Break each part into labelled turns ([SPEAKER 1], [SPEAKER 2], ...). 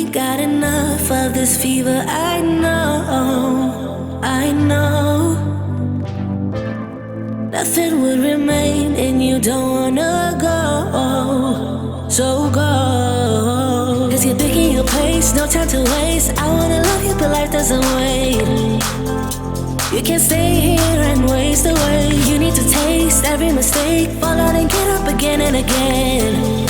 [SPEAKER 1] ain't got enough of this fever. I know, I know. Nothing would remain and you don't wanna go. So go. Cause you're picking your place, no time to waste. I wanna love you but life doesn't wait. You can't stay here and waste away. You need to taste every mistake. Fall out and get up again and again.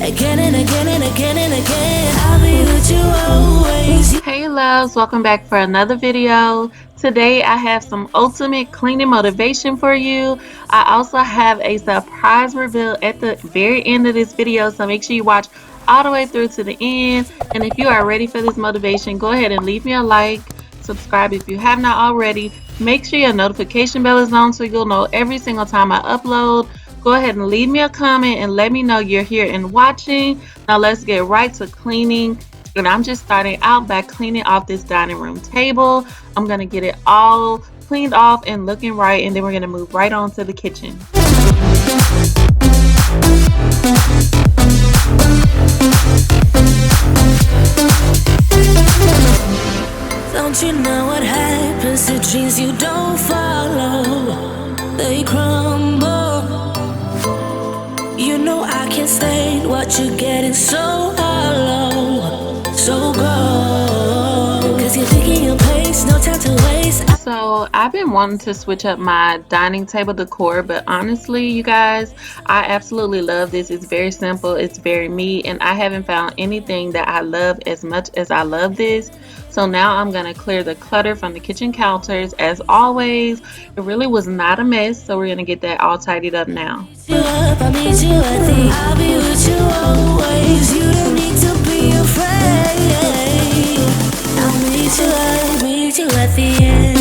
[SPEAKER 1] Again and again and again and again. I'll be with you always.
[SPEAKER 2] Hey loves, welcome back for another video. Today I have some ultimate cleaning motivation for you. I also have a surprise reveal at the very end of this video, so make sure you watch all the way through to the end. And if you are ready for this motivation, go ahead and leave me a like, subscribe if you have not already. Make sure your notification bell is on so you'll know every single time I upload. Go ahead and leave me a comment and let me know you're here and watching. Now let's get right to cleaning. And I'm just starting out by cleaning off this dining room table. I'm going to get it all cleaned off and looking right, and then we're going to move right on to the kitchen.
[SPEAKER 1] Don't you know what happens to dreams you don't follow? They crumble. You know I can't stand what you're getting so hollow. So go. Cause you're picking your place, no time to waste.
[SPEAKER 2] So I've been wanting to switch up my dining table decor, but honestly you guys, I absolutely love this. It's very simple, it's very me, and I haven't found anything that I love as much as I love this. So now I'm going to clear the clutter from the kitchen counters. As always, it really was not a mess, so we're going to get that all tidied up now.
[SPEAKER 1] I'll be with you always. You don't need to be afraid. I'll meet you at the end.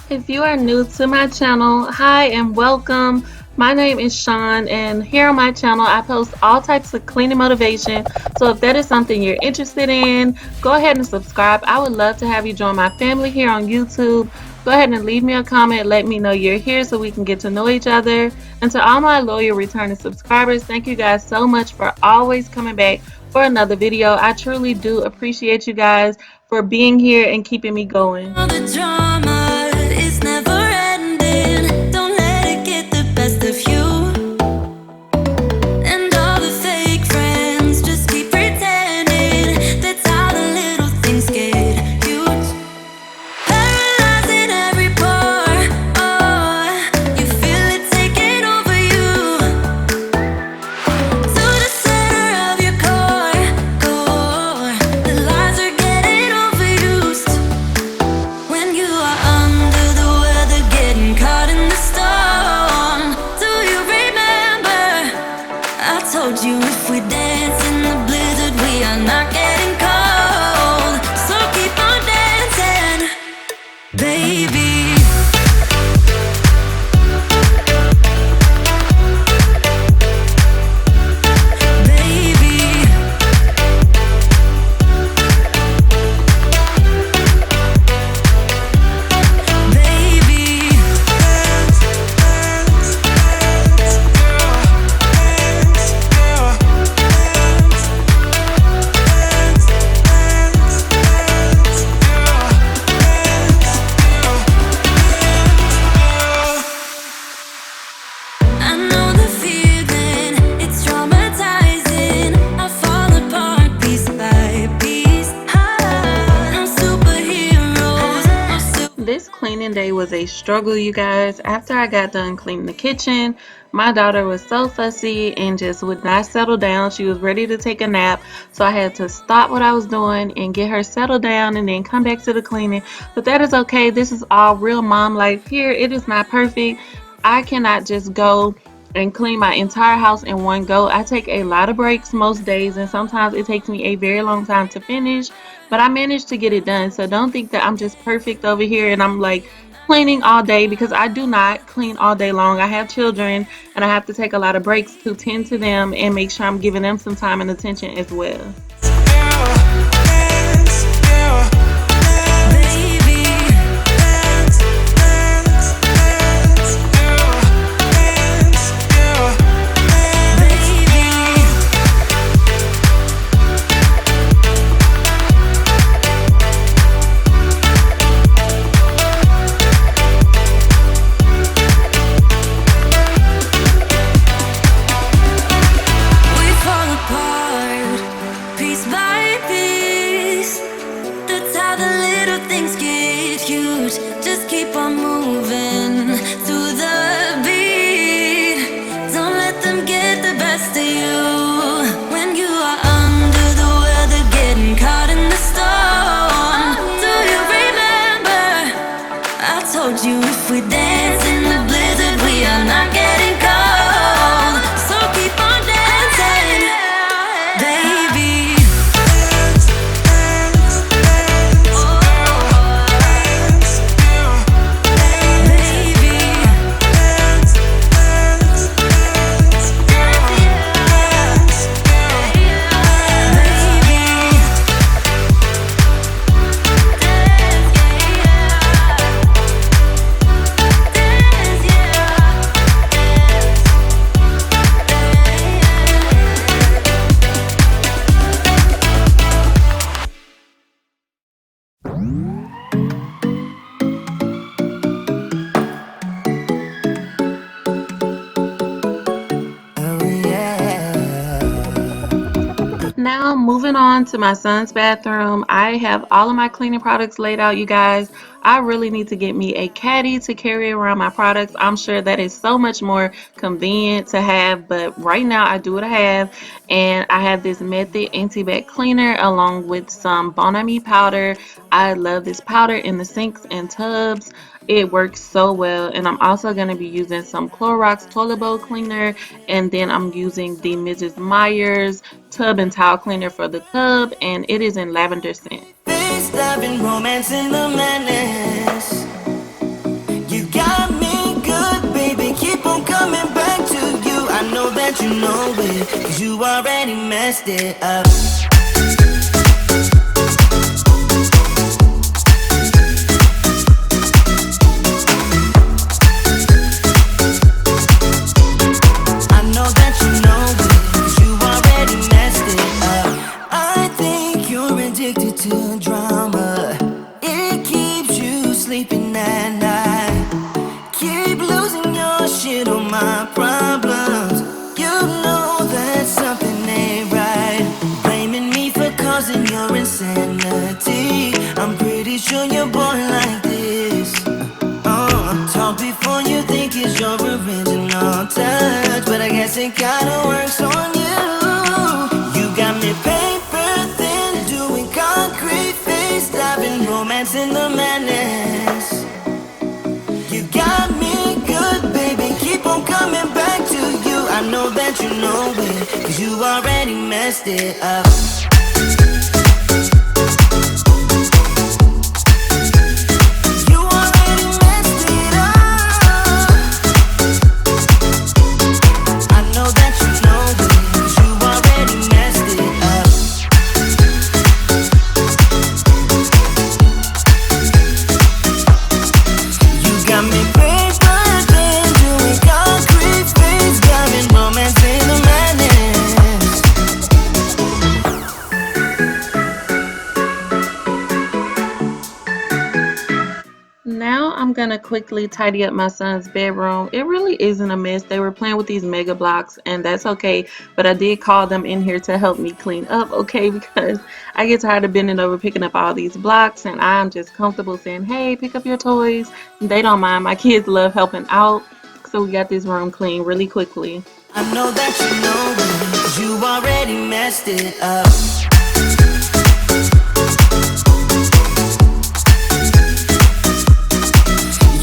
[SPEAKER 2] If you are new to my channel, hi and welcome. My name is Sean, and here on my channel I post all types of cleaning motivation. So if that is something you're interested in, go ahead and subscribe. I would love to have you join my family here on YouTube. Go ahead and leave me a comment, let me know you're here so we can get to know each other. And to all my loyal returning subscribers, thank you guys so much for always coming back for another video. I truly do appreciate you guys for being here and keeping me going.
[SPEAKER 1] All the drama is never ending. Don't let it get the best of you. And all the fake friends just keep pretending. That's how the little things get huge. Paralyzing every pore. Oh, you feel it taking over you. To the center of your core. The lies are getting overused. When you are under the weather, getting caught in the storm. Do you remember? I told you if we dance in the blizzard, we are not getting cold. So keep on dancing, baby.
[SPEAKER 2] This cleaning day was a struggle, you guys. After I got done cleaning the kitchen, my daughter was so fussy and just would not settle down. She was ready to take a nap, so I had to stop what I was doing and get her settled down and then come back to the cleaning. But that is okay. This is all real mom life here. It is not perfect. I cannot just go and clean my entire house in one go. I take a lot of breaks most days, and sometimes it takes me a very long time to finish, but I managed to get it done. So don't think that I'm just perfect over here and I'm like cleaning all day, because I do not clean all day long. I have children and I have to take a lot of breaks to tend to them and make sure I'm giving them some time and attention as well. Now, moving on to my son's bathroom, I have all of my cleaning products laid out, you guys. I really need to get me a caddy to carry around my products. I'm sure that is so much more convenient to have, but right now I do what I have, and I have this Method anti-bac cleaner along with some Bon Ami powder. I love this powder in the sinks and tubs. It works so well, and I'm also going to be using some Clorox toilet bowl cleaner, and then I'm using the Mrs. Meyer's tub and towel cleaner for the tub, and it is in lavender scent.
[SPEAKER 3] Romance in the madness. You got me good, baby. Keep on coming back to you. I know that you know it, 'cause you already messed it up. I'm pretty sure you're born like this. Talk before you think it's your original touch, but I guess it kinda works on you. You got me paper thin, doing concrete face, stopping romance in the madness. You got me good, baby. Keep on coming back to you. I know that you know it, 'cause you already messed it up.
[SPEAKER 2] gonna quickly tidy up my son's bedroom. It really isn't a mess. They were playing with these mega blocks, and that's okay. But I did call them in here to help me clean up, okay? Because I get tired of bending over picking up all these blocks, and I'm just comfortable saying, hey, pick up your toys. They don't mind. My kids love helping out. So we got this room clean really quickly.
[SPEAKER 3] I know that you know it, 'cause you already messed it up.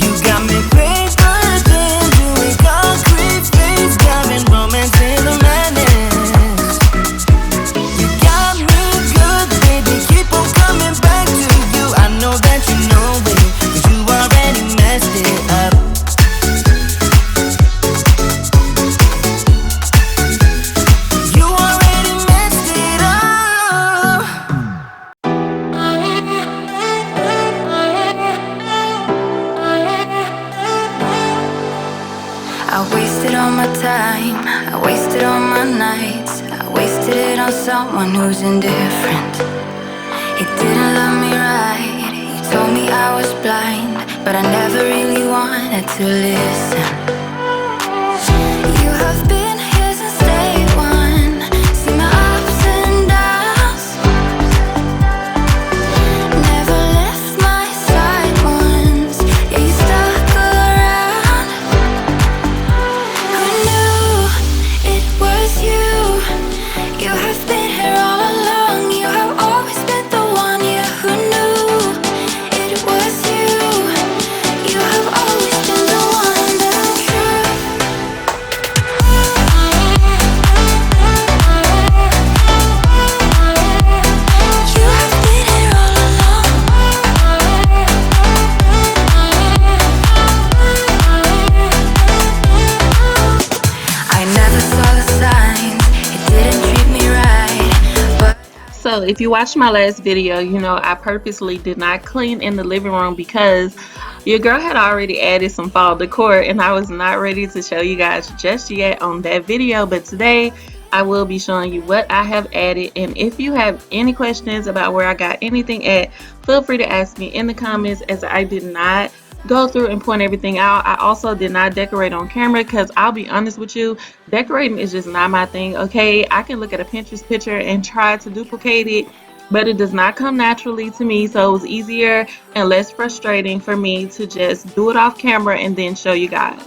[SPEAKER 3] You got me paper thin, doing concrete things, got me romance in the madness. You got me good, baby, keep on coming back to you. I know that you know it, 'cause you already messed it up.
[SPEAKER 1] I wasted all my time, I wasted all my nights, I wasted it on someone who's indifferent. He didn't love me right, he told me I was blind, but I never really wanted to listen. You have been here since day one, seen my ups and downs, never left my side once, yeah you stuck around. Who knew it was you? You have been here all along, you have always been the one, yeah who knew it was you? You have always been the one, that's the truth. You have been here all along. I never saw the signs, it didn't treat me right, but
[SPEAKER 2] So if you watched my last video, you know I purposely did not clean in the living room because your girl had already added some fall decor and I was not ready to show you guys just yet on that video. But today I will be showing you what I have added, and if you have any questions about where I got anything at, feel free to ask me in the comments, as I did not go through and point everything out. I also did not decorate on camera because I'll be honest with you, decorating is just not my thing, okay? I can look at a Pinterest picture and try to duplicate it, but it does not come naturally to me, so it was easier and less frustrating for me to just do it off camera and then show you guys.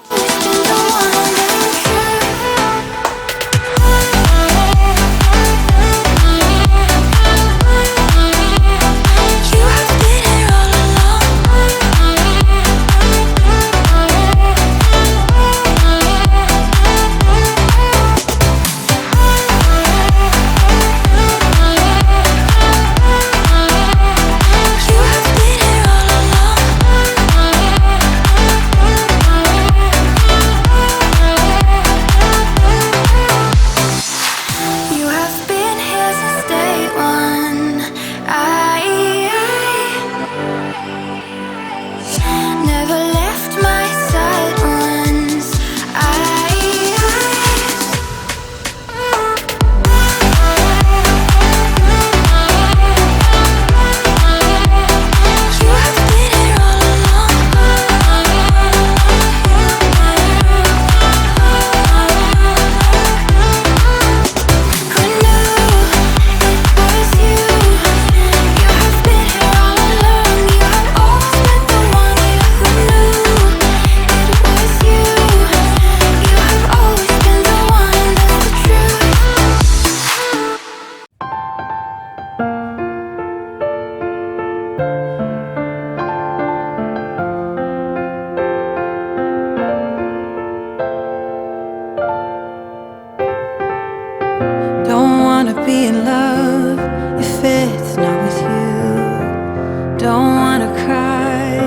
[SPEAKER 1] be in love if it's not with you. Don't wanna cry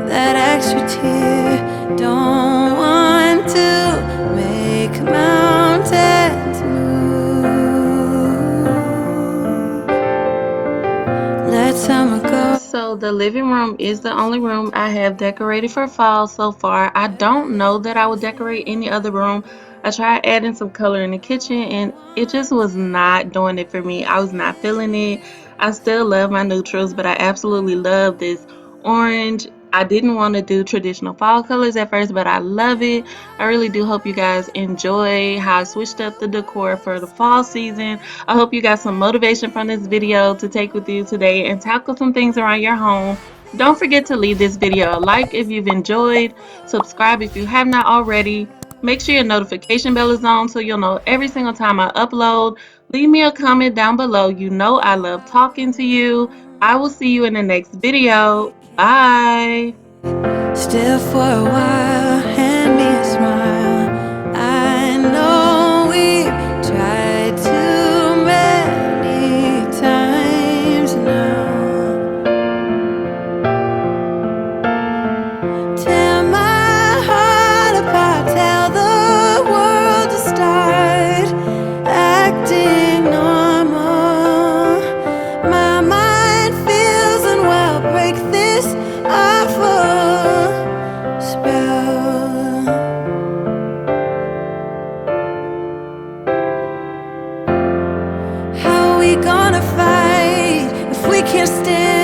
[SPEAKER 1] that extra tear. Don't want to make mountains move. Let summer go.
[SPEAKER 2] So the living room is the only room I have decorated for fall so far. I don't know that I would decorate any other room. I tried adding some color in the kitchen and it just was not doing it for me. I was not feeling it. I still love my neutrals, but I absolutely love this orange I didn't want to do traditional fall colors at first, but I love it. I really do hope you guys enjoy how I switched up the decor for the fall season. I hope you got some motivation from this video to take with you today and tackle some things around your home. Don't forget to leave this video a like if you've enjoyed, subscribe if you have not already. Make sure your notification bell is on so you'll know every single time I upload. Leave me a comment down below. You know I love talking to you. I will see you in the next video. Bye.
[SPEAKER 1] Still for a while, hand me a smile. I know we've tried too many times now. Tear my heart apart, tell the world to start acting normal. My mind feels unwell, break this awful spell. How are we gonna fight if we can't stand